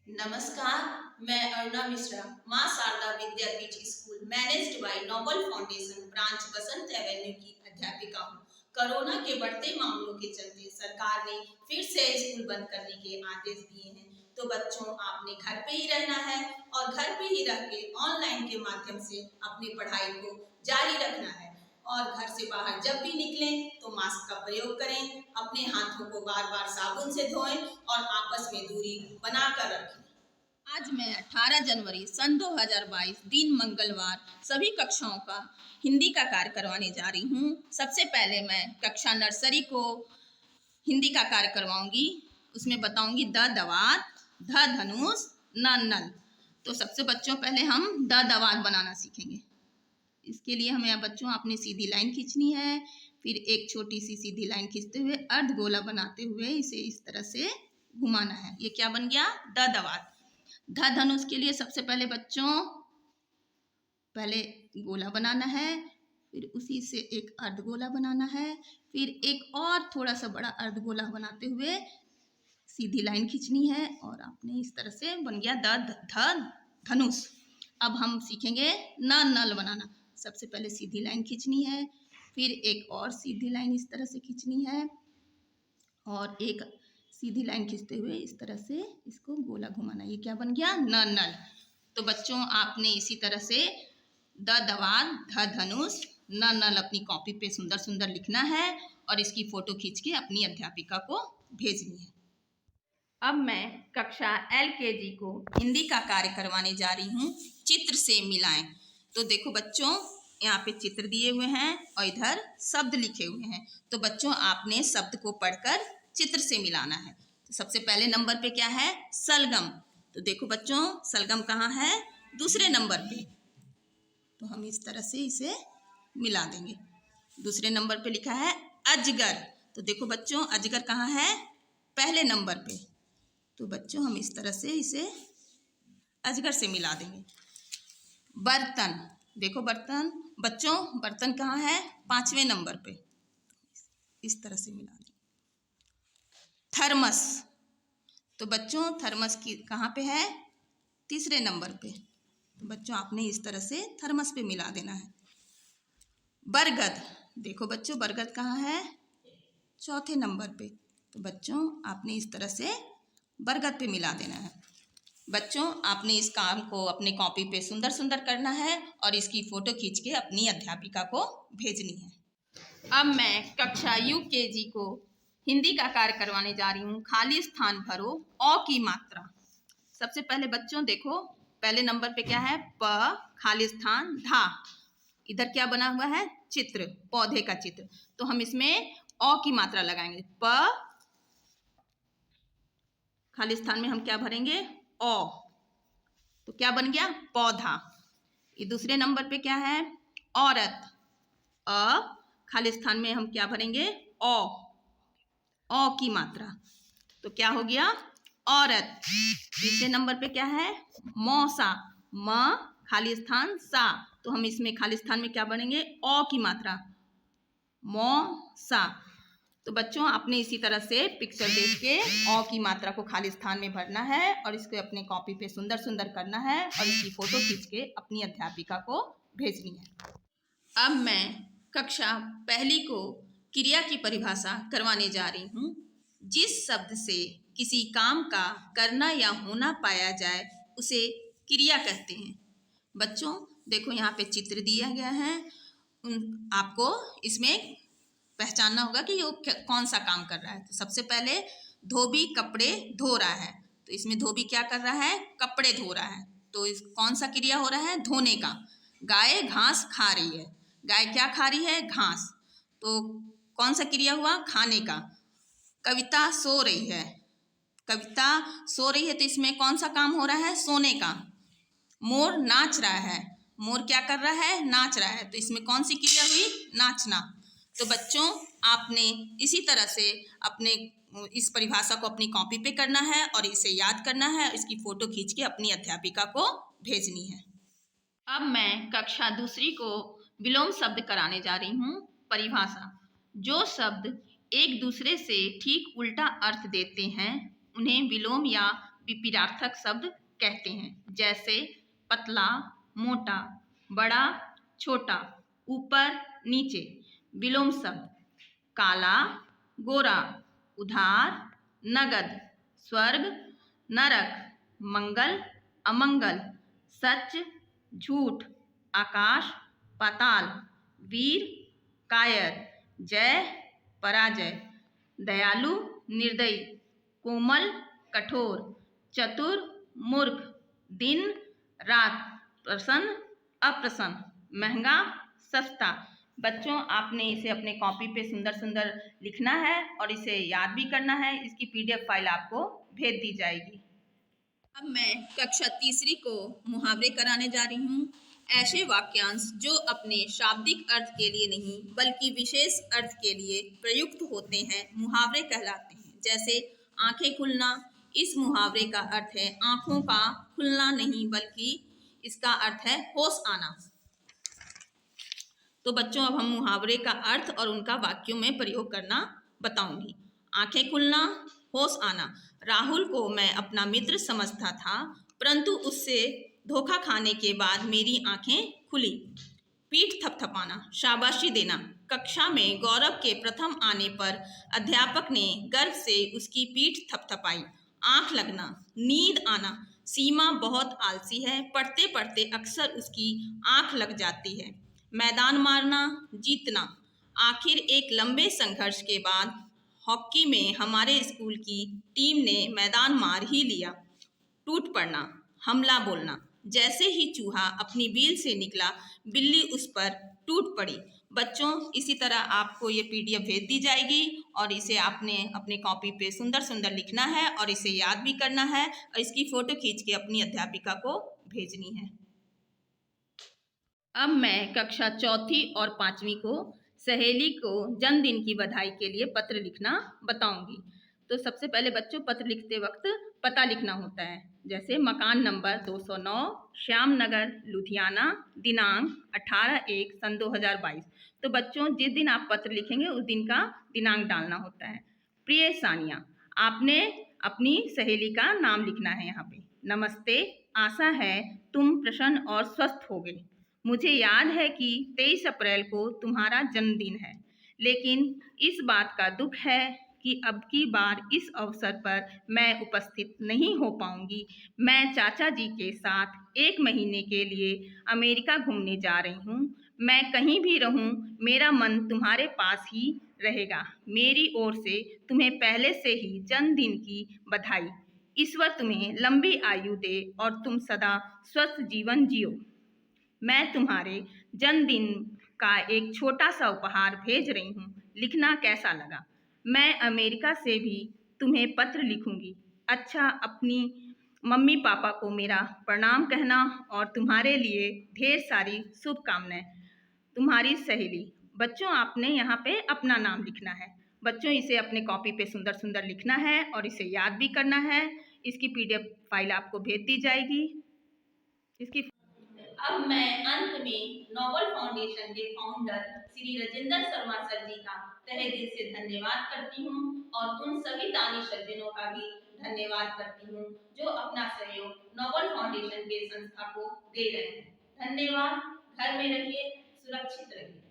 नमस्कार, मैं Aruna Mishra, Maa Sharda Vidyapeeth school managed by Noble Foundation branch Basant Avenue की अध्यापिका हूँ। कोरोना के बढ़ते मामलों के चलते सरकार ने फिर से स्कूल बंद करने के आदेश दिए हैं, तो बच्चों आपने घर पे ही रहना है और घर पे ही रह के ऑनलाइन के माध्यम से अपनी पढ़ाई को जारी रखना है। और घर से बाहर जब भी निकलें तो मास्क का प्रयोग करें, अपने हाथों को बार बार साबुन से धोएं और आपस में दूरी बनाकर रखें। आज मैं 18 जनवरी सन 2022 दिन मंगलवार सभी कक्षाओं का हिंदी का कार्य करवाने जा रही हूँ। सबसे पहले मैं कक्षा नर्सरी को हिंदी का कार्य करवाऊंगी। उसमें बताऊंगी द दवात, ध धनुष, न नल। तो सबसे बच्चों पहले हम द दवात बनाना सीखेंगे। इसके लिए हमें बच्चों अपनी सीधी लाइन खींचनी है, फिर एक छोटी सी सीधी लाइन खींचते हुए अर्धगोला बनाते हुए इसे इस तरह से घुमाना है। ये क्या बन गया? द दवात। ध धनुष के लिए सबसे पहले बच्चों पहले गोला बनाना है, फिर उसी से एक अर्धगोला बनाना है, फिर एक और थोड़ा सा बड़ा अर्धगोला बनाते हुए सीधी लाइन खींचनी है और आपने इस तरह से बन गया ध धनुष। अब हम सीखेंगे न नल बनाना। सबसे पहले सीधी लाइन खींचनी है, फिर एक और सीधी लाइन इस तरह से खींचनी है और एक सीधी लाइन खींचते हुए इस तरह से इसको गोला घुमाना। ये क्या बन गया? न नल। तो बच्चों आपने इसी तरह से द दवात, ध धनुष, न नल अपनी कॉपी पे सुंदर सुंदर लिखना है और इसकी फोटो खींच के अपनी अध्यापिका को भेजनी है। अब मैं कक्षा LKG को हिंदी का कार्य करवाने जा रही हूँ। चित्र से मिलाएं। तो देखो बच्चों, यहाँ पे चित्र दिए हुए हैं और इधर शब्द लिखे हुए हैं। तो बच्चों आपने शब्द को पढ़कर चित्र से मिलाना है। तो सबसे पहले नंबर पे क्या है? सलगम। तो देखो बच्चों, सलगम कहाँ है? दूसरे नंबर पे। तो हम इस तरह से इसे मिला देंगे। दूसरे नंबर पे लिखा है अजगर। तो देखो बच्चों, अजगर कहाँ है? पहले नंबर पे। तो बच्चों हम इस तरह से इसे अजगर से मिला देंगे। बर्तन। देखो बर्तन, बच्चों बर्तन कहाँ है? 5वें नंबर पे। इस तरह से मिला देंगे। थर्मस। तो बच्चों थर्मस की कहाँ पे है? 3रे नंबर पे। तो बच्चों आपने इस तरह से थर्मस पे मिला देना है। बरगद। देखो बच्चों, बरगद कहाँ है? 4थे नंबर पे। तो बच्चों आपने इस तरह से बरगद पे मिला देना है। बच्चों आपने इस काम को अपने कॉपी पे सुंदर सुंदर करना है और इसकी फोटो खींच के अपनी अध्यापिका को भेजनी है। अब मैं कक्षा UKG को हिंदी का कार्य करवाने जा रही हूँ। खाली स्थान भरो, अ की मात्रा। सबसे पहले बच्चों देखो, पहले नंबर पे क्या है? प, खाली स्थान, धा। इधर क्या बना हुआ है? चित्र, पौधे का चित्र। तो हम इसमें अ की मात्रा लगाएंगे। प, खाली स्थान में हम क्या भरेंगे? ओ। तो क्या बन गया? पौधा। ये दूसरे नंबर पे क्या है? औरत। अ, खाली स्थान में हम क्या भरेंगे? ओ। ओ की मात्रा। तो क्या हो गया? औरत। तीसरे नंबर पे क्या है? मौसा। म, खाली स्थान, सा। तो हम इसमें खाली स्थान में क्या भरेंगे? ओ की मात्रा। मौसा। तो बच्चों आपने इसी तरह से पिक्चर देख के अ की मात्रा को खाली स्थान में भरना है और इसको अपने कॉपी पे सुंदर सुंदर करना है और इसकी फोटो खींच के अपनी अध्यापिका को भेजनी है। अब मैं कक्षा पहली को क्रिया की परिभाषा करवाने जा रही हूँ। जिस शब्द से किसी काम का करना या होना पाया जाए उसे क्रिया कहते हैं। बच्चों देखो, यहाँ पे चित्र दिया गया है। आपको इसमें पहचानना होगा कि ये कौन सा काम कर रहा है। तो सबसे पहले धोबी कपड़े धो रहा है। तो इसमें धोबी क्या कर रहा है? कपड़े धो रहा है। तो इस कौन सा क्रिया हो रहा है? धोने का। गाय घास खा रही है। गाय क्या खा रही है? घास। तो कौन सा क्रिया हुआ? खाने का। कविता सो रही है। कविता सो रही है, तो इसमें कौन सा काम हो रहा है? सोने का। मोर नाच रहा है। मोर क्या कर रहा है? नाच रहा है। तो इसमें कौन सी क्रिया हुई? नाचना। तो बच्चों आपने इसी तरह से अपने इस परिभाषा को अपनी कॉपी पे करना है और इसे याद करना है। इसकी फोटो खींच के अपनी अध्यापिका को भेजनी है। अब मैं कक्षा दूसरी को विलोम शब्द कराने जा रही हूँ। परिभाषा: जो शब्द एक दूसरे से ठीक उल्टा अर्थ देते हैं उन्हें विलोम या विपरीतार्थक शब्द कहते हैं, जैसे पतला, मोटा, बड़ा, छोटा, ऊपर, नीचे। विलोम शब्द काला, गोरा, उधार, नगद, स्वर्ग, नरक, मंगल, अमंगल, सच, झूठ, आकाश, पाताल, वीर, कायर, जय, पराजय, दयालु, निर्दयी, कोमल, कठोर, चतुर, मूर्ख, दिन, रात, प्रसन्न, अप्रसन्न, महंगा, सस्ता। बच्चों, आपने इसे अपने कॉपी पे सुंदर सुंदर लिखना है और इसे याद भी करना है। इसकी पीडीएफ फाइल आपको भेज दी जाएगी। अब मैं कक्षा तीसरी को मुहावरे कराने जा रही हूँ। ऐसे वाक्यांश जो अपने शाब्दिक अर्थ के लिए नहीं बल्कि विशेष अर्थ के लिए प्रयुक्त होते हैं मुहावरे कहलाते हैं। जैसे आंखें खुलना, इस मुहावरे का अर्थ है आंखों का खुलना नहीं बल्कि इसका अर्थ है होश आना। तो बच्चों, अब हम मुहावरे का अर्थ और उनका वाक्यों में प्रयोग करना बताऊंगी। आंखें खुलना, होश आना। राहुल को मैं अपना मित्र समझता था, परंतु उससे धोखा खाने के बाद मेरी आंखें खुली। पीठ थपथपाना, शाबाशी देना। कक्षा में गौरव के प्रथम आने पर अध्यापक ने गर्व से उसकी पीठ थपथपाई। आंख लगना, नींद आना। सीमा बहुत आलसी है, पढ़ते पढ़ते अक्सर उसकी आंख लग जाती है। मैदान मारना, जीतना। आखिर एक लंबे संघर्ष के बाद हॉकी में हमारे स्कूल की टीम ने मैदान मार ही लिया। टूट पड़ना, हमला बोलना। जैसे ही चूहा अपनी बिल से निकला, बिल्ली उस पर टूट पड़ी। बच्चों, इसी तरह आपको ये पीडीएफ भेज दी जाएगी और इसे आपने अपने कॉपी पे सुंदर सुंदर लिखना है और इसे याद भी करना है और इसकी फ़ोटो खींच के अपनी अध्यापिका को भेजनी है। अब मैं कक्षा चौथी और पांचवी को सहेली को जन्मदिन की बधाई के लिए पत्र लिखना बताऊंगी। तो सबसे पहले बच्चों, पत्र लिखते वक्त पता लिखना होता है। जैसे मकान नंबर 209, श्याम नगर, लुधियाना, दिनांक 18/1 सन 2022। तो बच्चों, जिस दिन आप पत्र लिखेंगे उस दिन का दिनांक डालना होता है। प्रिय सानिया, आपने अपनी सहेली का नाम लिखना है यहाँ पे। नमस्ते, आशा है तुम प्रसन्न और स्वस्थ होगे। मुझे याद है कि 23 अप्रैल को तुम्हारा जन्मदिन है, लेकिन इस बात का दुख है कि अब की बार इस अवसर पर मैं उपस्थित नहीं हो पाऊंगी। मैं चाचा जी के साथ 1 महीने के लिए अमेरिका घूमने जा रही हूँ। मैं कहीं भी रहूँ, मेरा मन तुम्हारे पास ही रहेगा। मेरी ओर से तुम्हें पहले से ही जन्मदिन की बधाई। ईश्वर तुम्हें लंबी आयु दे और तुम सदा स्वस्थ जीवन जियो। मैं तुम्हारे जन्मदिन का एक छोटा सा उपहार भेज रही हूँ, लिखना कैसा लगा। मैं अमेरिका से भी तुम्हें पत्र लिखूंगी। अच्छा, अपनी मम्मी पापा को मेरा प्रणाम कहना और तुम्हारे लिए ढेर सारी शुभकामनाएं। तुम्हारी सहेली। बच्चों, आपने यहाँ पे अपना नाम लिखना है। बच्चों, इसे अपने कॉपी पे सुंदर सुंदर लिखना है और इसे याद भी करना है। इसकी पीडीएफ फाइल आपको भेज दी जाएगी। इसकी अब मैं अंत में नोबल फाउंडेशन के फाउंडर श्री राजेंद्र शर्मा सर जी का तहे दिल से धन्यवाद करती हूँ और उन सभी दानी सज्जनों का भी धन्यवाद करती हूँ जो अपना सहयोग नोबल फाउंडेशन के संस्था को दे रहे हैं। धन्यवाद। घर में रहिए, सुरक्षित रहिए।